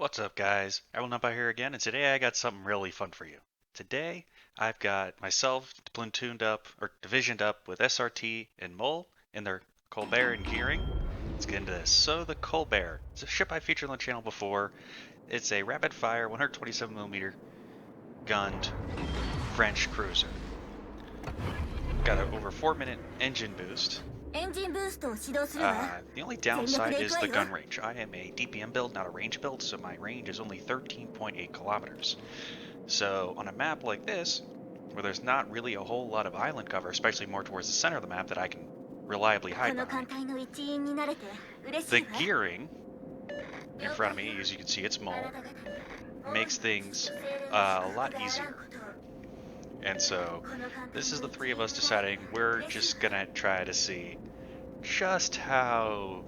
What's up, guys? I will not by here again, and today I got something really fun for you. Today, I've got myself platooned up, or divisioned up with SRT and MOL in their Colbert and gearing. Let's get into this. So, the Colbert. It's a ship I featured on the channel before. It's a rapid-fire 127mm gunned French cruiser. Got an over 4-minute engine boost. The only downside is the gun range. I am a DPM build, not a range build, so my range is only 13.8 kilometers. So on a map like this, where there's not really a whole lot of island cover, especially more towards the center of the map that I can reliably hide behind, the gearing in front of me, as you can see, it's MOL, makes things a lot easier. And so this is the three of us deciding we're just gonna try to see just how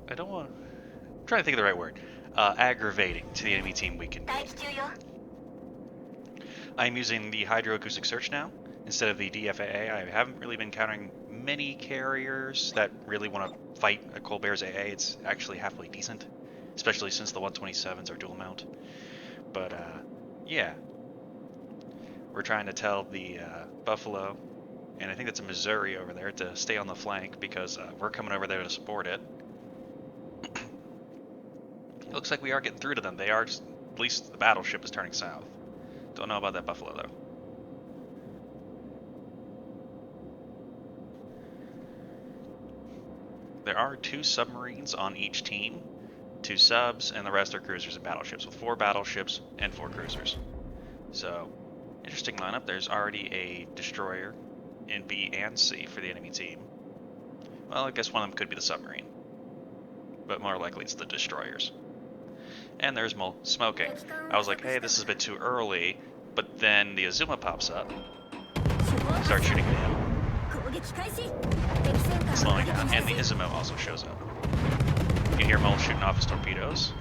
I don't want. I'm trying to think of the right word. Aggravating to the enemy team we can be. I'm using the hydroacoustic search now instead of the DFAA. I haven't really been encountering many carriers that really want to fight a Colbert's AA. It's actually halfway decent, especially since the 127s are dual mount. But yeah, we're trying to tell the Buffalo, and I think that's a Missouri over there, to stay on the flank because we're coming over there to support it. It looks like we are getting through to them. They are, just, at least the battleship is turning south. Don't know about that Buffalo though. There are 2 submarines on each team, 2 subs, and the rest are cruisers and battleships, with 4 battleships and 4 cruisers. So, interesting lineup. There's already a destroyer in B and C for the enemy team. Well, I guess one of them could be the submarine, but more likely it's the destroyers. And there's MOL smoking. I was like, hey, this is a bit too early, but then the Azuma pops up. Start shooting at him. Slowing down, and the Izumo also shows up. You can hear MOL shooting off his torpedoes.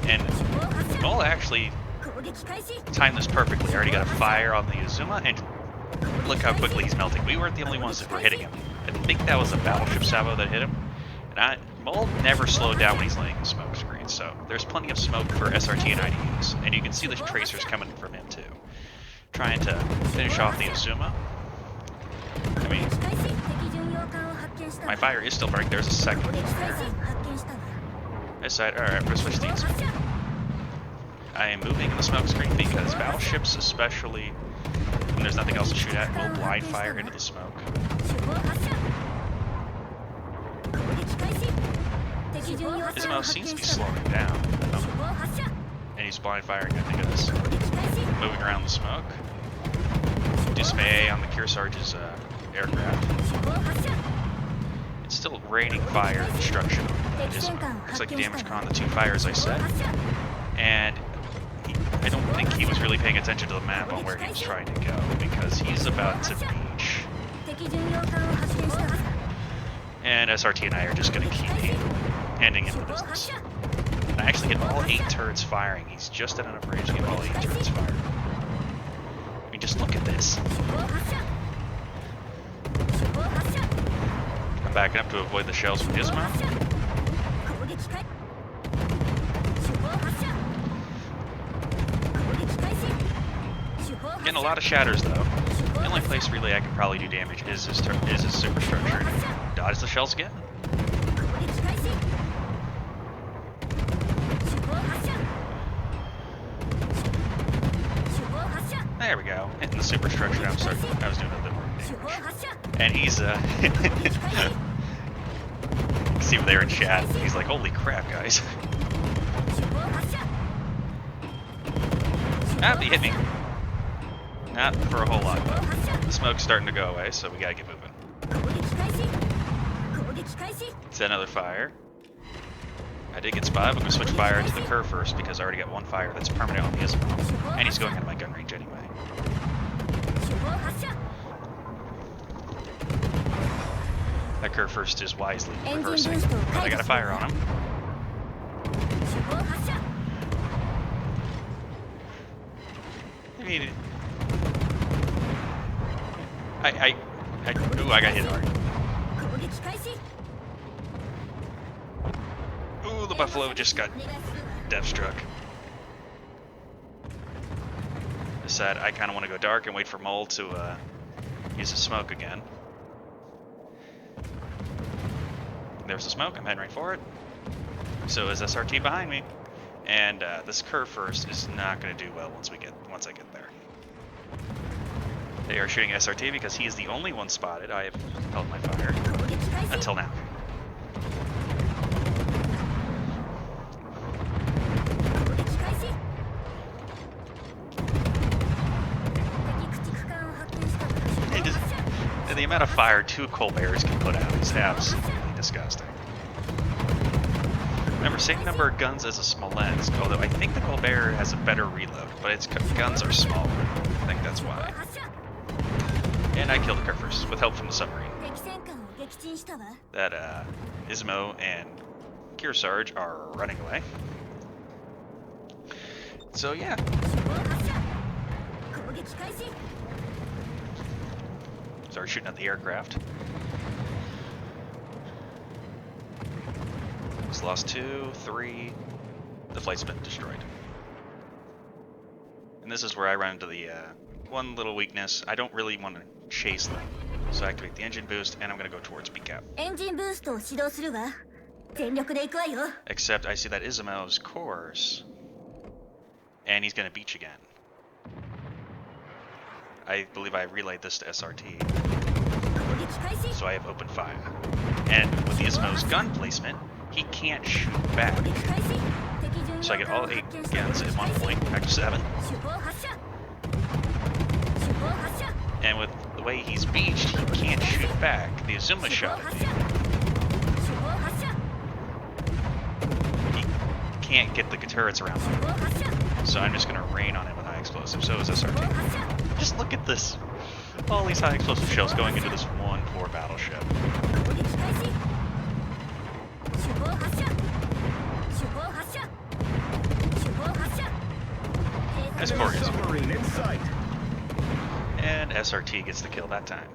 And MOL actually timed this perfectly. Already got a fire on the Azuma, and look how quickly he's melting. We weren't the only ones that were hitting him. I think that was a battleship salvo that hit him. And MOL never slowed down when he's laying the smoke screen, so there's plenty of smoke for SRT and I to use. And you can see the tracers coming from him too. Trying to finish off the Azuma. I mean, my fire is still burning. There's a second fire. This side, alright, we're gonna switch these. I am moving in the smoke screen because battleships, especially when there's nothing else to shoot at, will blind fire into the smoke. Izumo seems to be slowing down. And he's blind firing, I think it is. Moving around the smoke. Dismay on the Kearsarge's aircraft. It's still raining fire and destruction. Looks like he damaged con the 2 fires I set. And I don't think he was really paying attention to the map on where he was trying to go, because he's about to beach. And SRT and I are just going to keep handing him the business. And I actually hit all 8 turrets firing. He's just at enough range to get all 8 turrets fired. I mean, just look at this. I'm backing up to avoid the shells from his mouth. Getting a lot of shatters though. The only place really I can probably do damage is his superstructure. Dodge the shells again. There we go. Hitting the superstructure. I was doing a bit more damage. And he's see him there in chat. He's like, holy crap, guys. Ah, he hit me. Not for a whole lot, though. The smoke's starting to go away, so we gotta get moving. It's another fire. I did get spotted, but I'm gonna switch fire to the Kerr first because I already got 1 fire that's permanent on the Izumo. And he's going out of my gun range anyway. That Kerr first is wisely reversing, but I got a fire on him. Ooh, I got hit hard. Ooh, the Buffalo just got Deathstruck. Decide I kind of want to go dark and wait for Mole to use the smoke again. There's the smoke. I'm heading right for it. So is SRT behind me, and this curve first is not going to do well once I get there. They are shooting SRT because he is the only one spotted. I have held my fire until now. The amount of fire 2 Colberts can put out is absolutely disgusting. Remember, same number of guns as a Smolensk, although I think the Colbert has a better reload, but its guns are smaller. I think that's why. And I killed the Kerfers with help from the submarine. That Ismo and Kearsarge are running away. So yeah. Start shooting at the aircraft. Just lost 2, 3. The flight's been destroyed. And this is where I run into the one little weakness. I don't really want to chase them. So I activate the engine boost, and I'm going to go towards BCAP. Except I see that Isamo's course, and he's going to beach again. I believe I relayed this to SRT. So I have open fire. And with Isamo's gun placement, he can't shoot back. So I get all 8 guns at one point, back to 7. And with the way he's beached, he can't shoot back. The Azuma shot at me. He can't get the turrets around him. So I'm just going to rain on him with high explosives. So is SRT. Just look at this. All these high explosive shells going into this one poor battleship. As poor as and SRT gets the kill that time.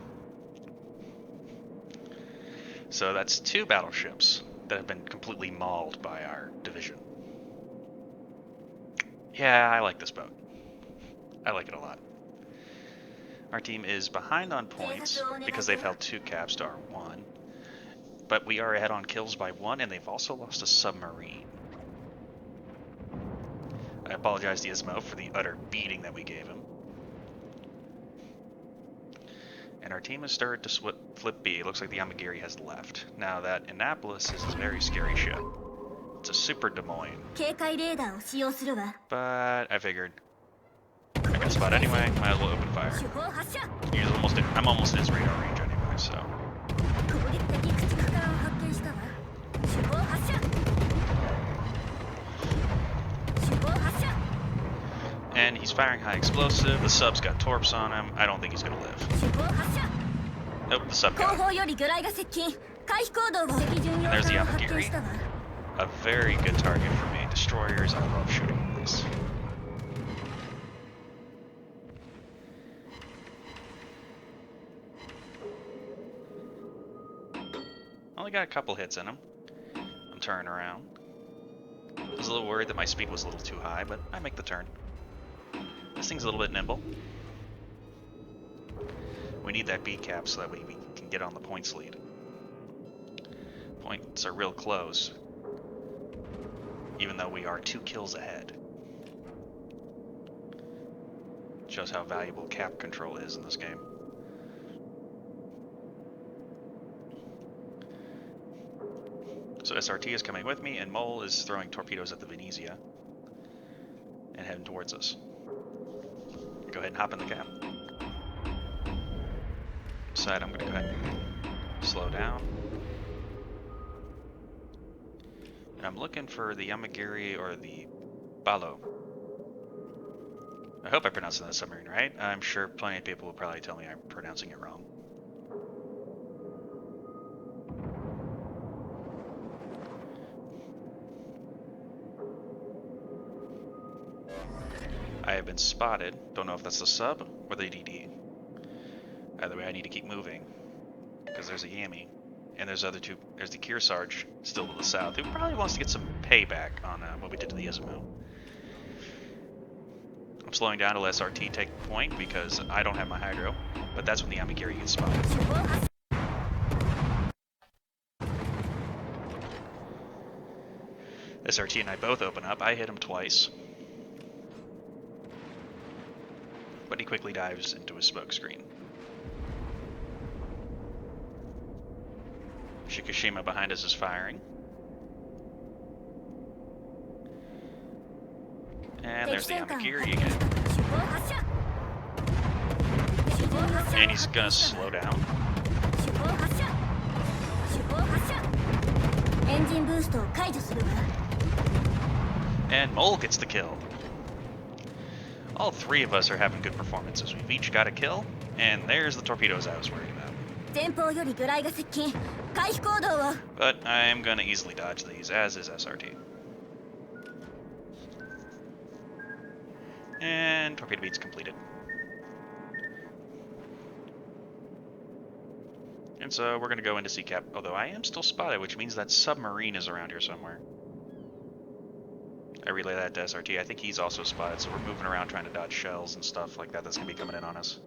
So that's 2 battleships that have been completely mauled by our division. Yeah, I like this boat. I like it a lot. Our team is behind on points because they've held 2 caps to our 1. But we are ahead on kills by 1, and they've also lost a submarine. I apologize to Ismo for the utter beating that we gave him. And our team has started to flip B. It looks like the Yamagiri has left. Now that Annapolis is a very scary ship. It's a super Des Moines. But I figured I got a spot anyway, might as well open fire. I'm almost in his radar range anyway, so. And he's firing high explosive. The sub's got torps on him. I don't think he's gonna live. Nope, the sub got him. And there's the Yamagiri. A very good target for me. Destroyers, I love shooting these. Only got a couple hits in him. I'm turning around. I was a little worried that my speed was a little too high, but I make the turn. This thing's a little bit nimble. We need that B cap so that we can get on the points lead. Points are real close, even though we are 2 kills ahead. Shows how valuable cap control is in this game. So SRT is coming with me, and Mole is throwing torpedoes at the Venezia and heading towards us. Go ahead and hop in the cap. Decide I'm going to go ahead and slow down. And I'm looking for the Yamagiri or the Balo. I hope I pronounced that submarine right. I'm sure plenty of people will probably tell me I'm pronouncing it wrong. I have been spotted. Don't know if that's the sub or the DD. Either way, I need to keep moving because there's a Yami, and there's other 2. There's the Kearsarge still to the south, who probably wants to get some payback on what we did to the Izumo. I'm slowing down to let SRT take the point because I don't have my Hydro, but that's when the Yamagiri gets spotted. SRT and I both open up. I hit him twice, but he quickly dives into his smoke screen. Shikishima behind us is firing. And there's the Yamagiri again. And he's gonna slow down. And MOL gets the kill. All three of us are having good performances. We've each got a kill, and there's the torpedoes I was worried about. But I am gonna easily dodge these, as is SRT. And torpedo beat's completed. And so we're gonna go into sea cap, although I am still spotted, which means that submarine is around here somewhere. I relay that to SRT. I think he's also spotted, so we're moving around trying to dodge shells and stuff like that that's gonna be coming in on us.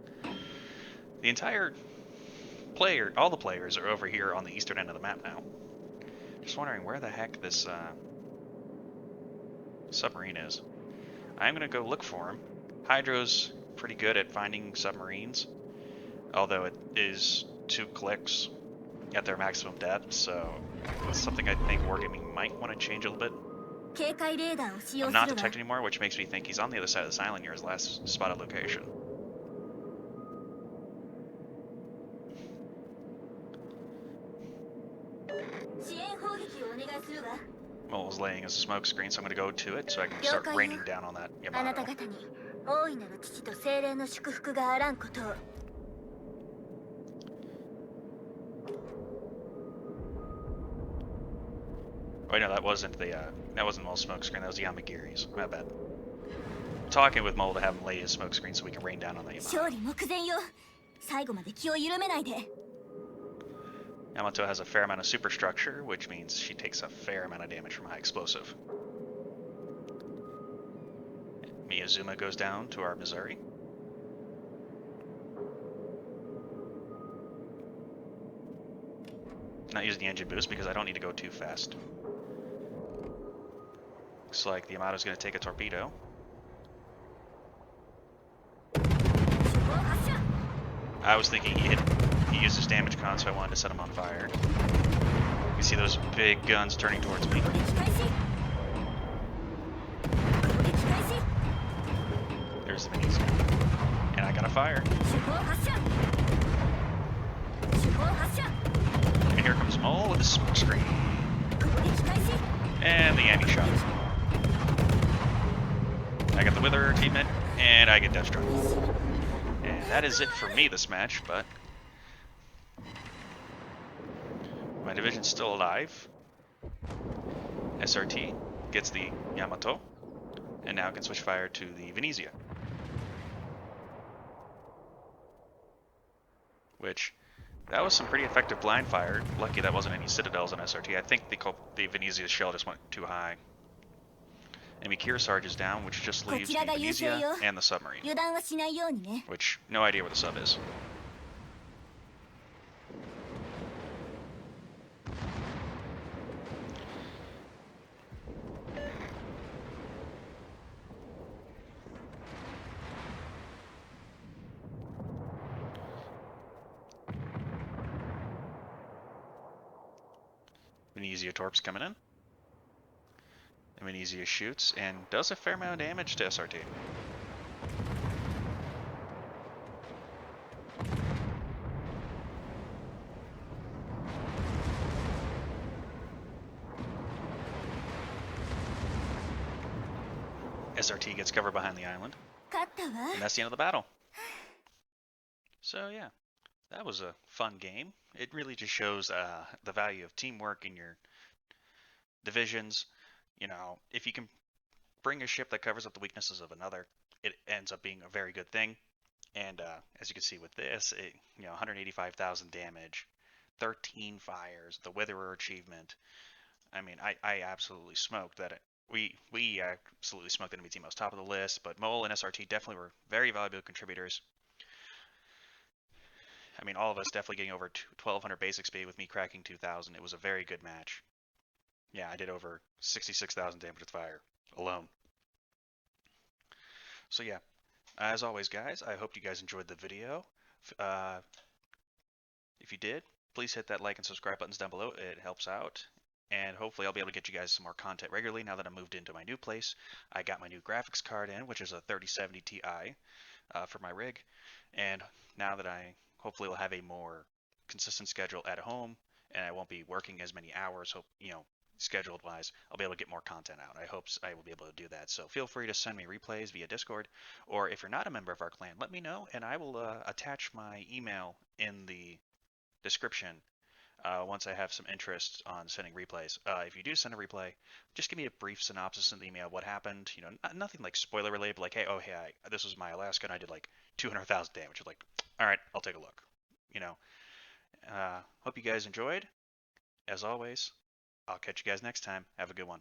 The entire all the players are over here on the eastern end of the map now. Just wondering where the heck this submarine is. I'm gonna go look for him. Hydro's pretty good at finding submarines, although it is 2 clicks at their maximum depth, so that's something I think Wargaming might want to change a little bit. I'm not detected anymore, which makes me think he's on the other side of this island near his last spotted location. MOL is laying as a smoke screen, so I'm going to go to it so I can start raining down on that Yamato. Oh no, that wasn't MOL's smoke screen. That was the Yamagiri's. My bad. I'm talking with MOL to have him lay his smoke screen so we can rain down on the Yamato. Yamato has a fair amount of superstructure, which means she takes a fair amount of damage from high explosive. Miyazuma goes down to our Missouri. Not using the engine boost because I don't need to go too fast. Looks like the Yamato's going to take a torpedo. I was thinking he used his damage con, so I wanted to set him on fire. You see those big guns turning towards me. There's the minis. And I got a fire. And here comes MOL with his smoke screen. And the Yami shot. I got the Wither achievement, and I get Death Struck. And that is it for me this match, but my division's still alive. SRT gets the Yamato, and now can switch fire to the Venezia. Which, that was some pretty effective blind fire. Lucky that wasn't any citadels on SRT. I think the Venezia's shell just went too high. Enemy Kearsarge is down, which just leaves the Venezia and the submarine. Which, no idea where the sub is. Venezia Torps coming in. Venezia shoots and does a fair amount of damage to SRT. SRT gets cover behind the island. And that's the end of the battle. So yeah, that was a fun game. It really just shows the value of teamwork in your divisions. You know, if you can bring a ship that covers up the weaknesses of another, it ends up being a very good thing. And as you can see with this, 185,000 damage, 13 fires, the Witherer achievement. I mean, I absolutely smoked that. We absolutely smoked enemy team. I was top of the list, but MOL and SRT definitely were very valuable contributors. I mean, all of us definitely getting over 1200 basic speed with me cracking 2000. It was a very good match. Yeah, I did over 66,000 damage with fire alone. So yeah, as always, guys, I hope you guys enjoyed the video. Uh, if you did, please hit that like and subscribe buttons down below. It helps out. And hopefully I'll be able to get you guys some more content regularly now that I moved into my new place. I got my new graphics card in, which is a 3070 Ti for my rig. And now that I hopefully will have a more consistent schedule at home and I won't be working as many hours, hope scheduled wise, I'll be able to get more content out. I hope I will be able to do that. So feel free to send me replays via Discord, or if you're not a member of our clan, let me know and I will attach my email in the description once I have some interest on sending replays. If you do send a replay, just give me a brief synopsis in the email what happened. Nothing like spoiler related, but like, hey, this was my Alaska and I did like 200,000 damage. Like, all right, I'll take a look. You know, hope you guys enjoyed. As always, I'll catch you guys next time. Have a good one.